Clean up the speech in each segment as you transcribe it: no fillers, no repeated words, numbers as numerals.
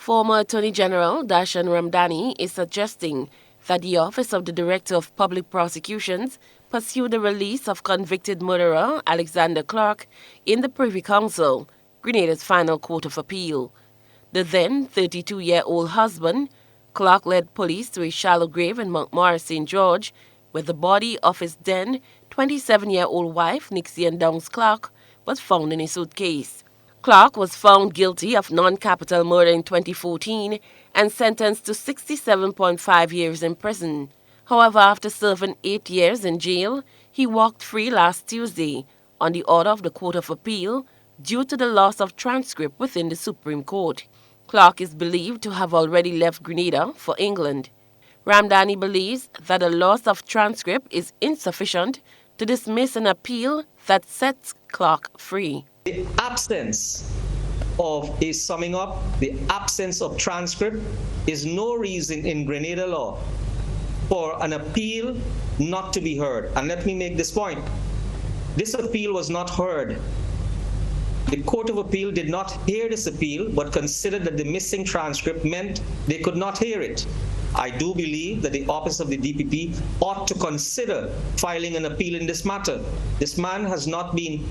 Former Attorney General Darshan Ramdani is suggesting that the Office of the Director of Public Prosecutions pursue the release of convicted murderer Alexander Clark in the Privy Council, Grenada's final court of appeal. The then 32-year-old husband, Clark led police to a shallow grave in Montmorris, St. George, where the body of his then 27-year-old wife, Nixian Downs Clark, was found in a suitcase. Clark was found guilty of non-capital murder in 2014 and sentenced to 67.5 years in prison. However, after serving 8 years in jail, he walked free last Tuesday on the order of the Court of Appeal due to the loss of transcript within the Supreme Court. Clark is believed to have already left Grenada for England. Ramdani believes that the loss of transcript is insufficient to dismiss an appeal that sets Clark free. The absence of a summing up, the absence of transcript is no reason in Grenada law for an appeal not to be heard. And let me make this point. This appeal was not heard. The Court of Appeal did not hear this appeal, but considered that the missing transcript meant they could not hear it. I do believe that the Office of the DPP ought to consider filing an appeal in this matter. This man has not been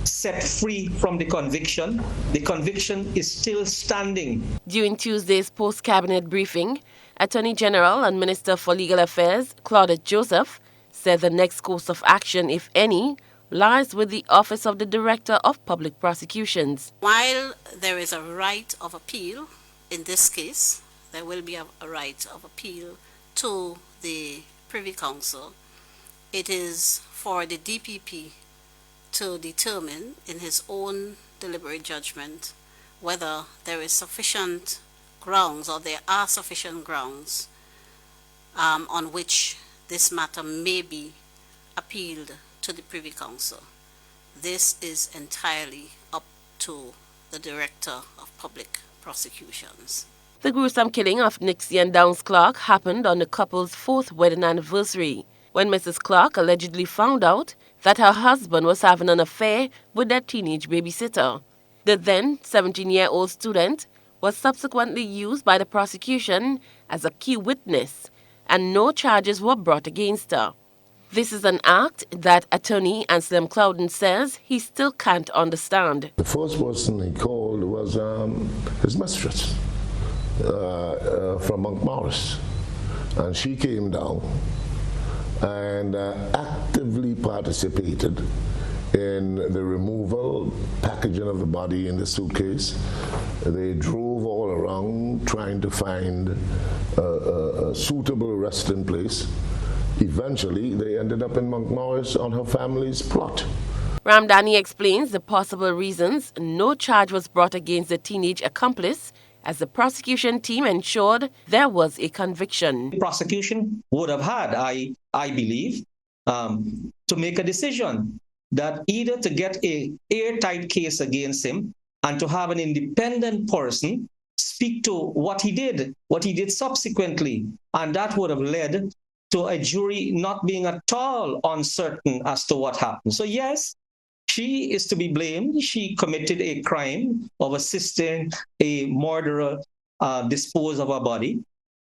set free from the conviction. The conviction is still standing. During Tuesday's post-cabinet briefing, Attorney General and Minister for Legal Affairs, Claudette Joseph, said the next course of action, if any, lies with the Office of the Director of Public Prosecutions. While there is a right of appeal in this case, there will be a right of appeal to the Privy Council. It is for the DPP to determine in his own deliberate judgment whether there is sufficient grounds or there are sufficient grounds on which this matter may be appealed to the Privy Council. This is entirely up to the Director of Public Prosecutions. The gruesome killing of Nixian Downs Clark happened on the couple's 4th wedding anniversary, when Mrs. Clark allegedly found out that her husband was having an affair with their teenage babysitter. The then 17-year-old student was subsequently used by the prosecution as a key witness, and no charges were brought against her. This is an act that attorney Anselm Clouden says he still can't understand. The first person he called was his mistress from Montmorris, and she came down and actively participated in the removal, packaging of the body in the suitcase. They drove all around trying to find a suitable resting place. Eventually, they ended up in Montmorris on her family's plot. Ramdani explains the possible reasons no charge was brought against the teenage accomplice, as the prosecution team ensured there was a conviction. The prosecution would have had, I believe, to make a decision that either to get an airtight case against him and to have an independent person speak to what he did subsequently, and that would have led to a jury not being at all uncertain as to what happened. So yes, she is to be blamed. She committed a crime of assisting a murderer dispose of a body.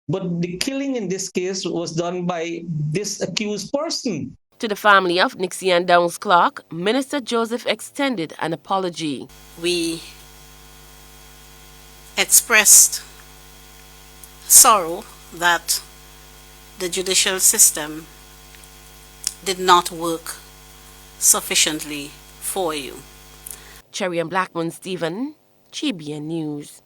But the killing in this case was done by this accused person. To the family of Nixian Downs Clark, Minister Joseph extended an apology. We expressed sorrow that the judicial system did not work sufficiently for you. Cherry and Blackman Stephen, GBN News.